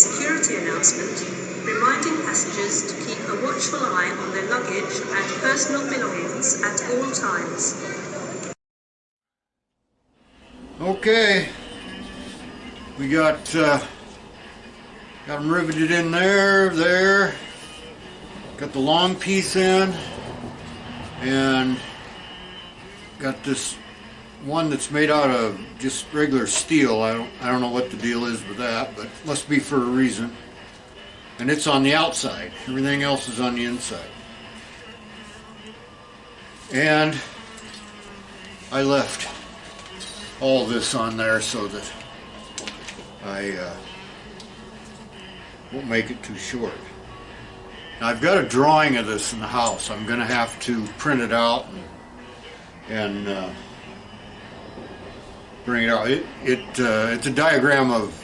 security announcement reminding passengers to keep a watchful eye on their luggage and personal belongings at all times. Okay, we got them riveted in there, got the long piece in, and got this one that's made out of just regular steel. I don't know what the deal is with that, but it must be for a reason. And it's on the outside. Everything else is on the inside. And I left all this on there so that I won't make it too short. Now I've got a drawing of this in the house. I'm going to have to print it out and bring it out. It's a diagram of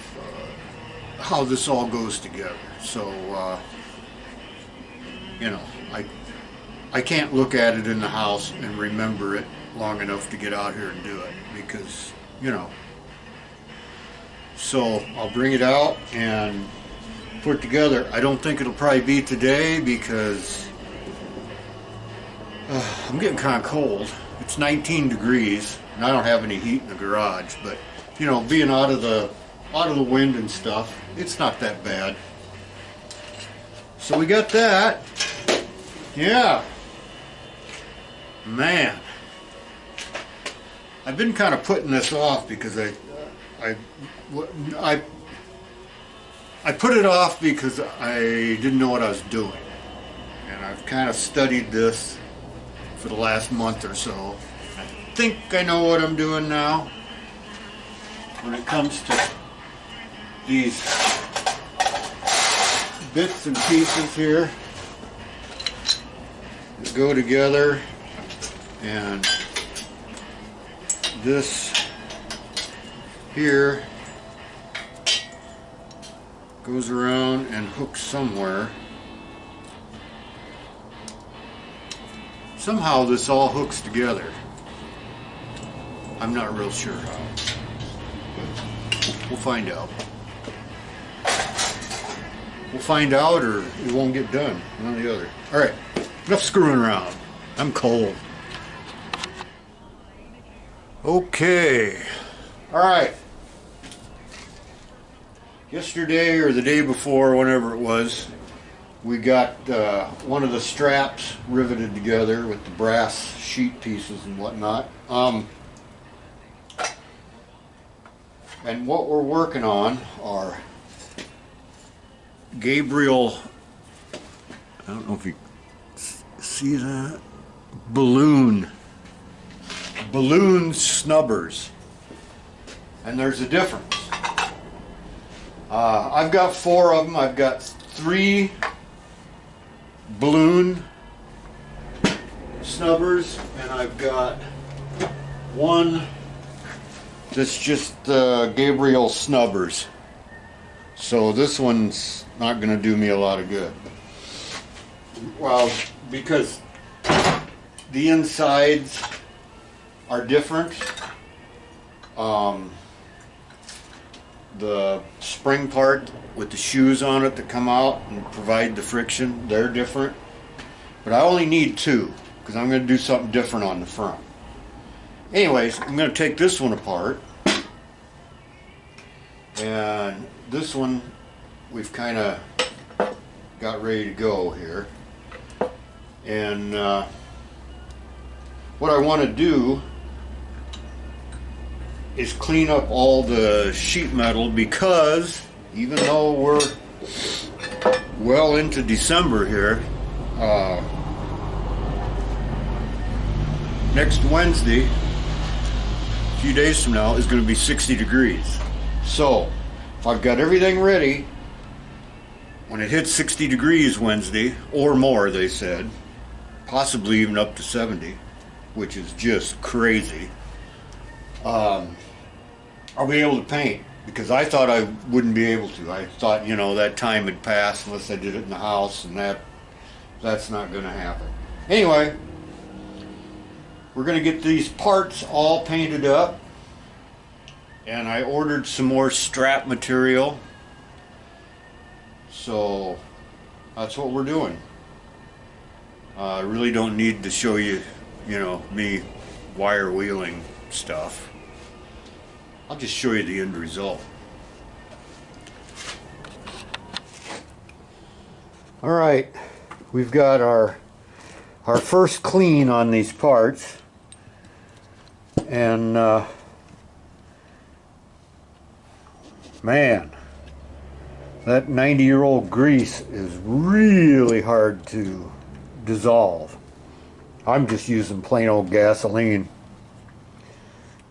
how this all goes together. So, you know, I can't look at it in the house and remember it long enough to get out here and do it because, you know. So I'll bring it out and put it together. I don't think it'll probably be today because I'm getting kind of cold. It's 19 degrees and I don't have any heat in the garage, but you know, being out of the wind and stuff, it's not that bad. So we got that. Yeah. Man. I've been kind of putting this off because I put it off because I didn't know what I was doing. And I've kind of studied this for the last month or so. I think I know what I'm doing now when it comes to these bits and pieces here that go together, and this here goes around and hooks somewhere. Somehow this all hooks together. I'm not real sure how, but we'll find out. We'll find out, or it won't get done. One or the other. All right, enough screwing around. I'm cold. Okay. All right. Yesterday or the day before, whenever it was, we got one of the straps riveted together with the brass sheet pieces and whatnot. And what we're working on are Gabriel, I don't know if you see that, balloon snubbers, and there's a difference. I've got 4 of them. I've got 3 balloon snubbers, and I've got 1 that's just Gabriel snubbers. So this one's not going to do me a lot of good. Well, because the insides are different. The spring part with the shoes on it that come out and provide the friction, they're different. But I only need 2 because I'm going to do something different on the front. Anyways, I'm going to take this one apart. And this one we've kind of got ready to go here. And what I want to do is clean up all the sheet metal, because even though we're well into December here, next Wednesday, a few days from now, is going to be 60 degrees. So if I've got everything ready, when it hits 60 degrees Wednesday, or more, they said, possibly even up to 70, which is just crazy, I'll be able to paint, because I thought I wouldn't be able to. I thought, you know, that time had passed unless I did it in the house, and that's not going to happen. Anyway, we're going to get these parts all painted up, and I ordered some more strap material, So that's what we're doing. I really don't need to show you, me wire wheeling stuff. I'll just show you the end result. All right, we've got our first clean on these parts, and man, that 90-year-old grease is really hard to dissolve. I'm just using plain old gasoline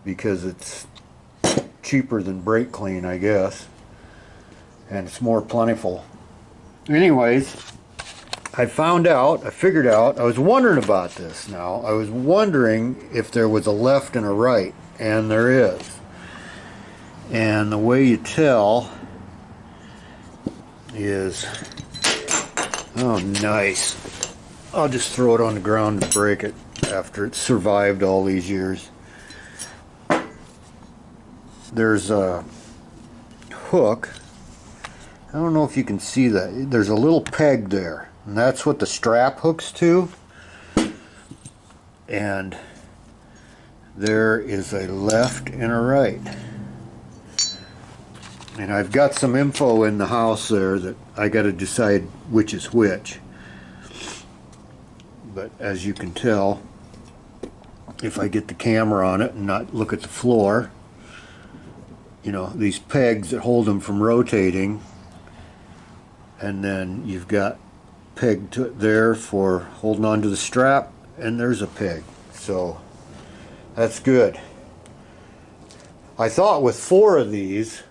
because it's cheaper than brake clean, I guess, and it's more plentiful. Anyways, I figured out, I was wondering about this now. I was wondering if there was a left and a right, and there is. And the way you tell is, oh nice. I'll just throw it on the ground and break it after it's survived all these years. There's a hook. I don't know if you can see that. There's a little peg there, and that's what the strap hooks to. And there is a left and a right. And I've got some info in the house there that I got to decide which is which. But as you can tell, if I get the camera on it and not look at the floor, these pegs that hold them from rotating, and then you've got peg to it there for holding on to the strap, and there's a peg. So that's good. I thought with 4 of these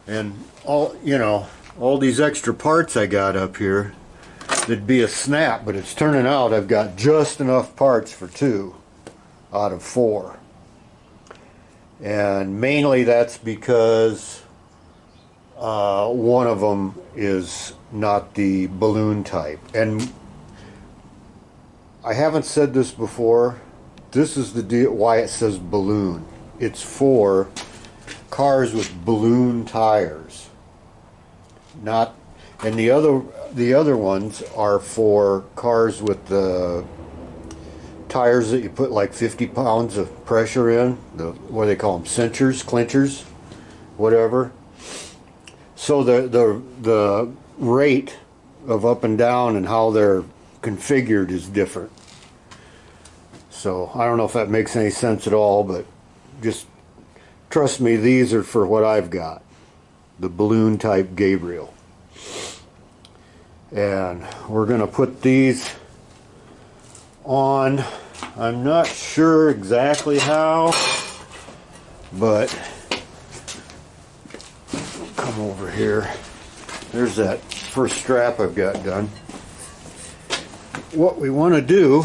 and all these extra parts I got up here, there'd be a snap, but it's turning out I've got just enough parts for 2 out of 4. And mainly that's because one of them is not the balloon type. And I haven't said this before. This is the deal why it says balloon. It's for cars with balloon tires. Not, and the other ones are for cars with the tires that you put like 50 pounds of pressure in, what do they call them, cinchers, clinchers, whatever. So the rate of up and down and how they're configured is different. So I don't know if that makes any sense at all, but just trust me, these are for what I've got, the balloon type Gabriel. And we're going to put these on. I'm not sure exactly how, but come over here. There's that first strap I've got done. What we want to do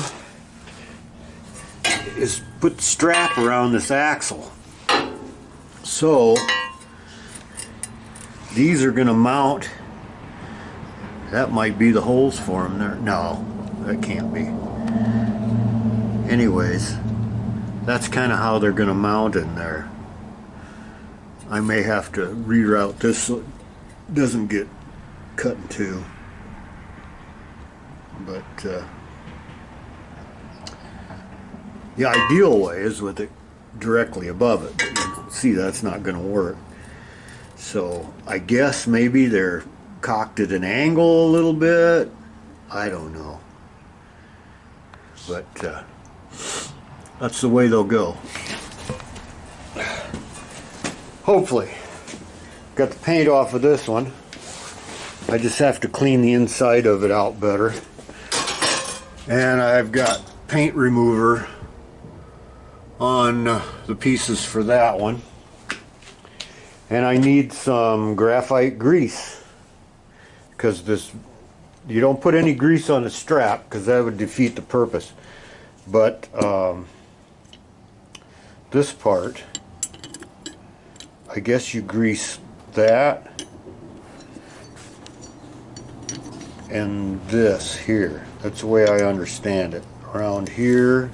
is put the strap around this axle. So these are going to mount. That might be the holes for them there. No, that can't be. Anyways, that's kind of how they're going to mount in there. I may have to reroute this so it doesn't get cut in two. But the ideal way is with it directly above it. But you can see that's not going to work. So I guess maybe they're cocked at an angle a little bit. I don't know. But that's the way they'll go. Hopefully. Got the paint off of this one. I just have to clean the inside of it out better. And I've got paint remover on the pieces for that one. And I need some graphite grease, because this, you don't put any grease on the strap because that would defeat the purpose. But this part, I guess you grease that and this here. That's the way I understand it. Around here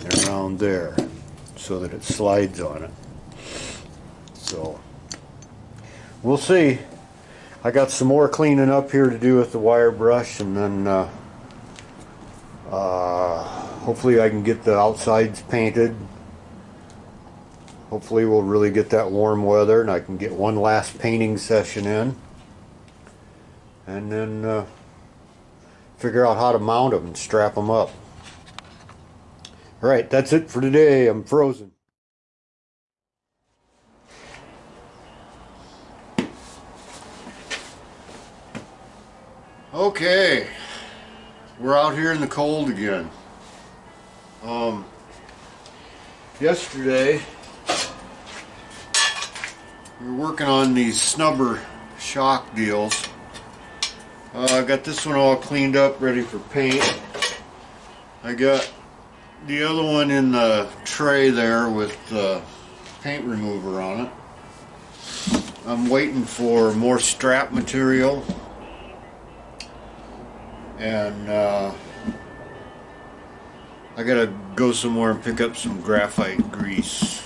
and around there, so that it slides on it. So we'll see. I got some more cleaning up here to do with the wire brush, and then hopefully I can get the outsides painted. Hopefully we'll really get that warm weather and I can get one last painting session in, and then figure out how to mount them and strap them up. Alright, that's it for today. I'm frozen. Okay, we're out here in the cold again. Yesterday we were working on these snubber shock deals. I got this one all cleaned up, ready for paint. I got the other one in the tray there with paint remover on it. I'm waiting for more strap material, and I gotta go somewhere and pick up some graphite grease.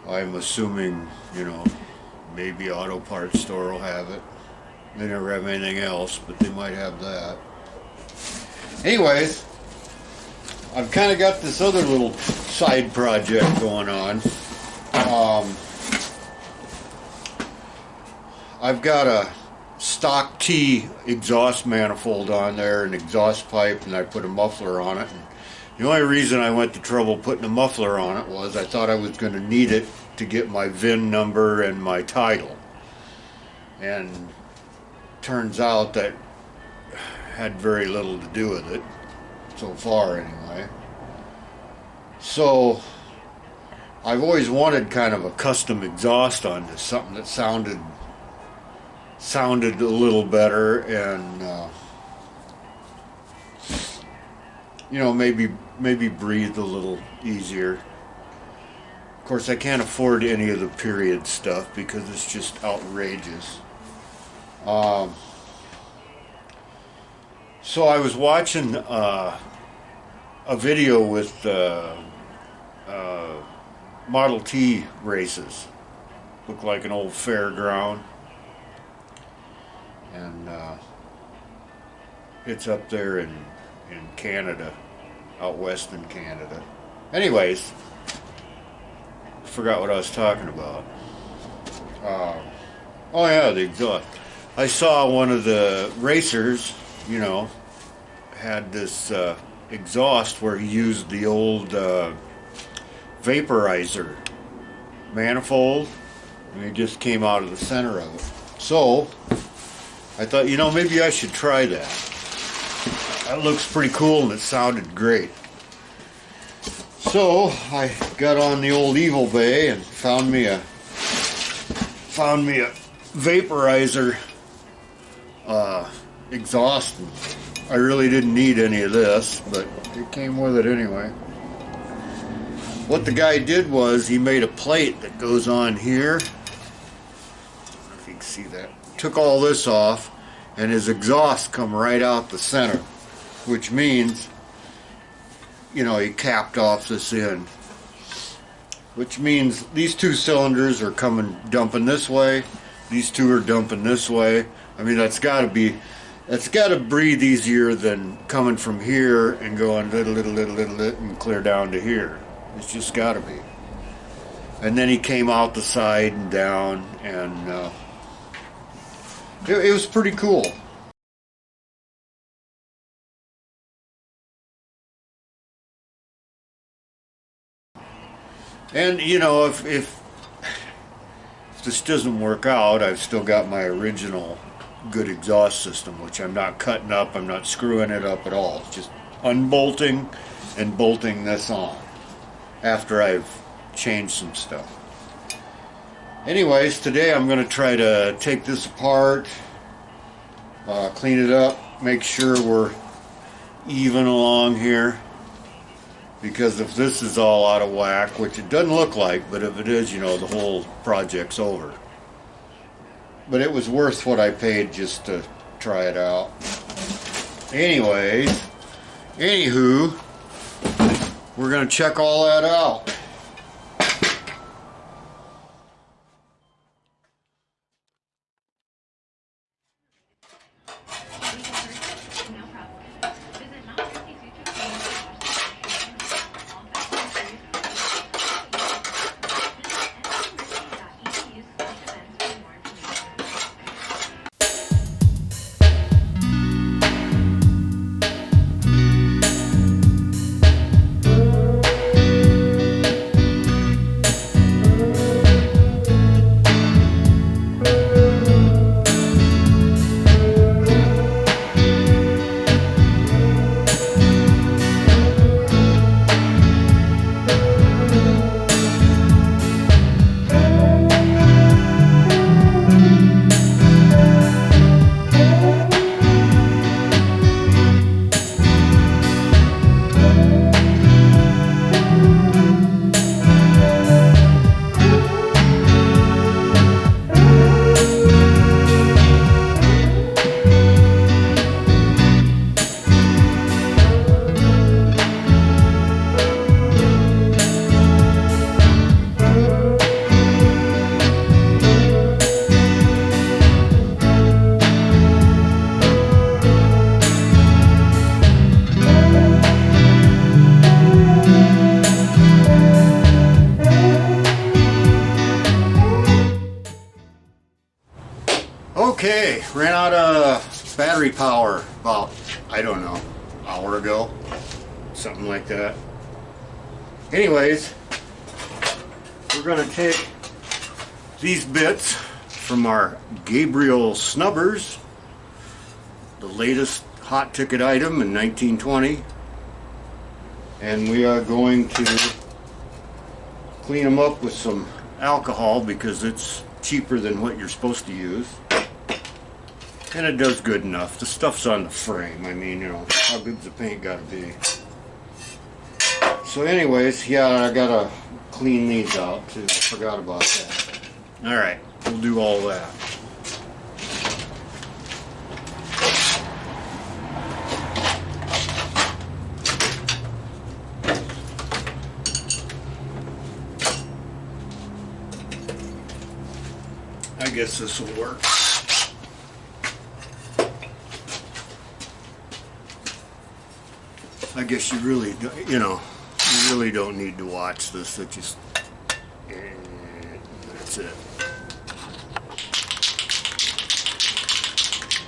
I'm assuming, you know, maybe auto parts store will have it. They never have anything else, but they might have that. Anyways, I've kind of got this other little side project going on. I've got a stock T exhaust manifold on there, an exhaust pipe, and I put a muffler on it. And the only reason I went to trouble putting a muffler on it was I thought I was going to need it to get my VIN number and my title. And turns out that had very little to do with it, so far anyway. So I've always wanted kind of a custom exhaust on this, something that sounded a little better, and you know, maybe breathe a little easier. Of course, I can't afford any of the period stuff because it's just outrageous. So I was watching a video with Model T races. Looked like an old fairground. And it's up there in Canada, out west in Canada. Anyways, forgot what I was talking about. Oh yeah, the exhaust. I saw one of the racers, you know, had this exhaust where he used the old vaporizer manifold, and it just came out of the center of it. So I thought, you know, maybe I should try that. That looks pretty cool and it sounded great. So I got on the old Evil Bay and found me a vaporizer exhaust. I really didn't need any of this, but it came with it anyway. What the guy did was he made a plate that goes on here. I don't know if you can see that. Took all this off, and his exhaust come right out the center, which means, you know, he capped off this end, which means these two cylinders are dumping this way, these two are dumping this way. I mean, that's got to breathe easier than coming from here and going little and clear down to here. It's just got to be. And then he came out the side and down, and it was pretty cool. And you know, if this doesn't work out, I've still got my original good exhaust system, which I'm not cutting up, I'm not screwing it up at all. It's just unbolting and bolting this on after I've changed some stuff. Anyways, today I'm going to try to take this apart, clean it up, make sure we're even along here. Because if this is all out of whack, which it doesn't look like, but if it is, you know, the whole project's over. But it was worth what I paid just to try it out. Anyways, anywho, we're going to check all that out. Okay, ran out of battery power about, I don't know, hour ago, something like that. Anyways, we're going to take these bits from our Gabriel snubbers, the latest hot ticket item in 1920, and we are going to clean them up with some alcohol because it's cheaper than what you're supposed to use, and it does good enough. The stuff's on the frame. I mean, you know, how good's the paint got to be? So anyways, yeah, I gotta clean these out too. I forgot about that. Alright, we'll do all that. I guess this will work. I guess you really, you know, you really don't need to watch this. It just, that's it.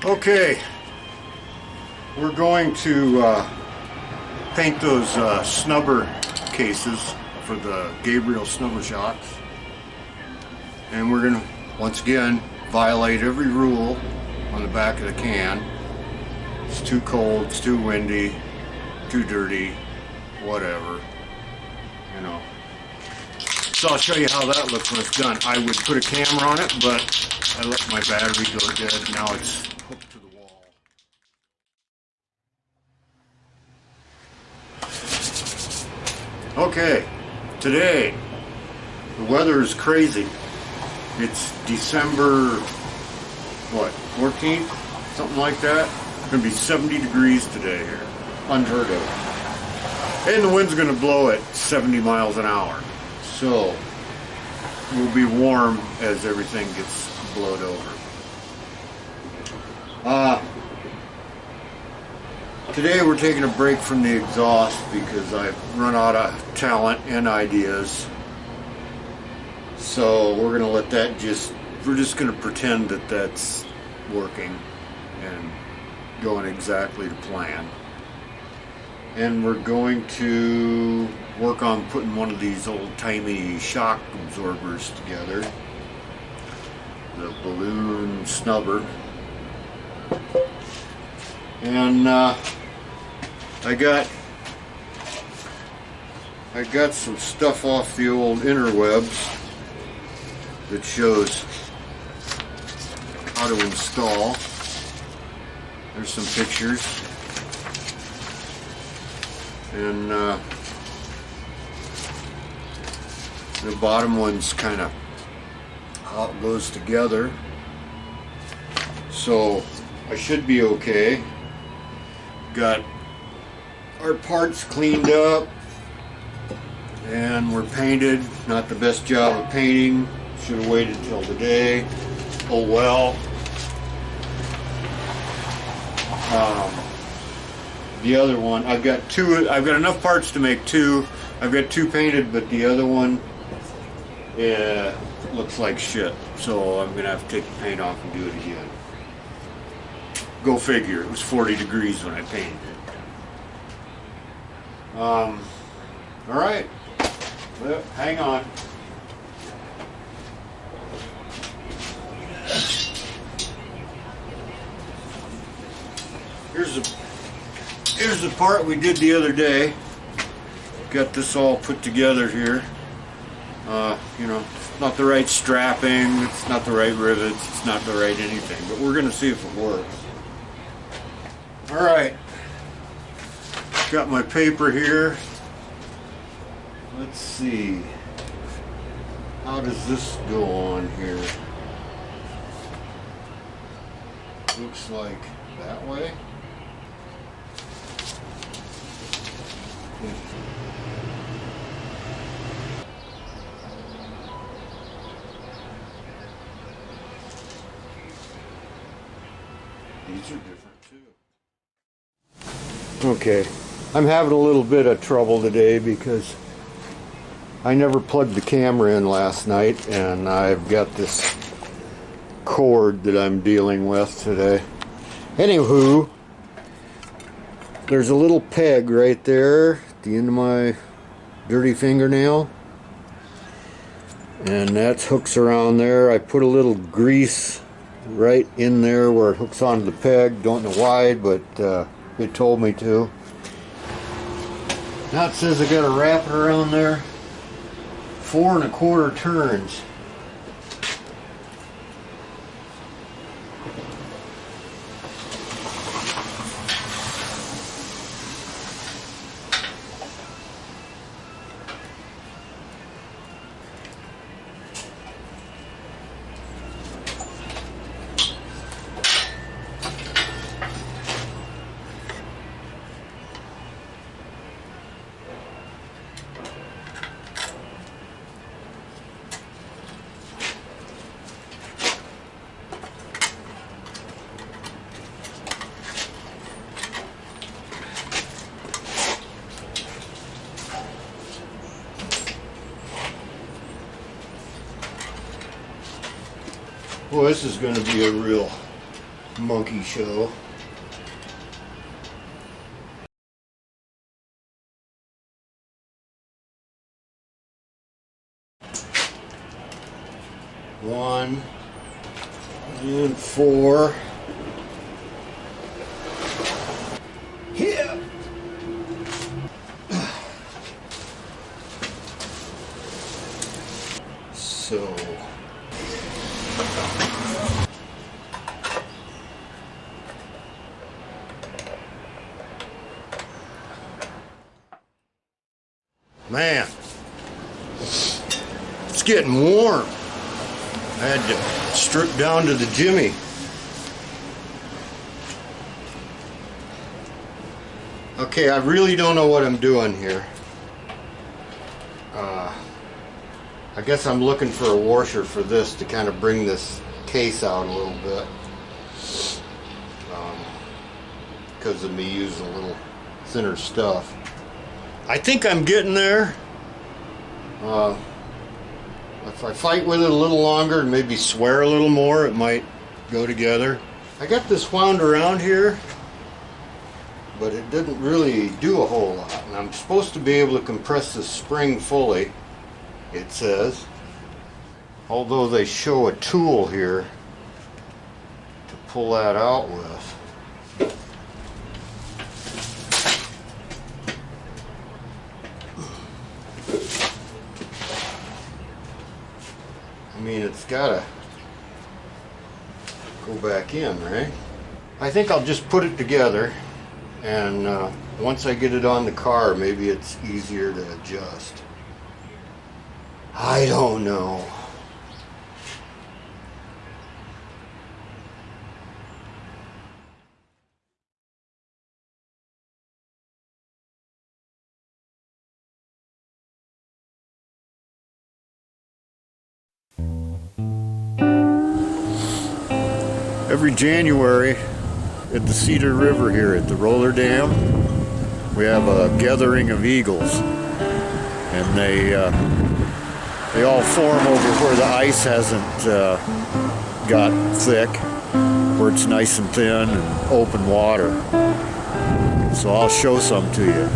Okay, we're going to paint those snubber cases for the Gabriel snubber shocks, and we're going to once again violate every rule on the back of the can. It's too cold, it's too windy, too dirty, whatever, you know. So I'll show you how that looks when it's done. I would put a camera on it, but I let my battery go dead. Now it's hooked to the wall. Okay, today the weather is crazy. It's December, what, 14th? Something like that. It's going to be 70 degrees today here. Unheard of. And the wind's going to blow at 70 miles an hour. So, we'll be warm as everything gets blowed over. Today we're taking a break from the exhaust because I've run out of talent and ideas. So we're going to let that we're just going to pretend that that's working and going exactly to plan. And we're going to work on putting one of these old-timey shock absorbers together. The balloon snubber. And I got some stuff off the old interwebs that shows how to install. There's some pictures. And the bottom one's kind of how it goes together. So I should be okay. Got our parts cleaned up and we're painted. Not the best job of painting. Should have waited till today. Oh well. The other one, I've got enough parts to make two. I've got two painted, but the other one looks like shit. So I'm gonna have to take the paint off and do it again. Go figure, it was 40 degrees when I painted it. Alright. Well, hang on. Here's the part we did the other day. Got this all put together here. You know, it's not the right strapping, it's not the right rivets, it's not the right anything, but we're gonna see if it works. Alright. Got my paper here. Let's see. How does this go on here? Looks like that way. These are different too. Okay, I'm having a little bit of trouble today because I never plugged the camera in last night and I've got this cord that I'm dealing with today. Anywho, there's a little peg right there at the end of my dirty fingernail, and that hooks around there. I put a little grease right in there where it hooks onto the peg. Don't know why, but it told me to. Now it says I gotta wrap it around there 4 1/4 turns. Well, this is going to be a real monkey show. One and 4. Yeah. So. Man, it's getting warm. I had to strip down to the Jimmy. Okay, I really don't know what I'm doing here. I guess I'm looking for a washer for this to kind of bring this case out a little bit. Because of me using a little thinner stuff. I think I'm getting there. If I fight with it a little longer and maybe swear a little more, it might go together. I got this wound around here, but it didn't really do a whole lot. And I'm supposed to be able to compress the spring fully, it says. Although they show a tool here to pull that out with. I mean, it's gotta go back in, right? I think I'll just put it together, and once I get it on the car, maybe it's easier to adjust. I don't know. Every January at the Cedar River here at the Roller Dam, we have a gathering of eagles, and they all form over where the ice hasn't got thick, where it's nice and thin and open water. So I'll show some to you.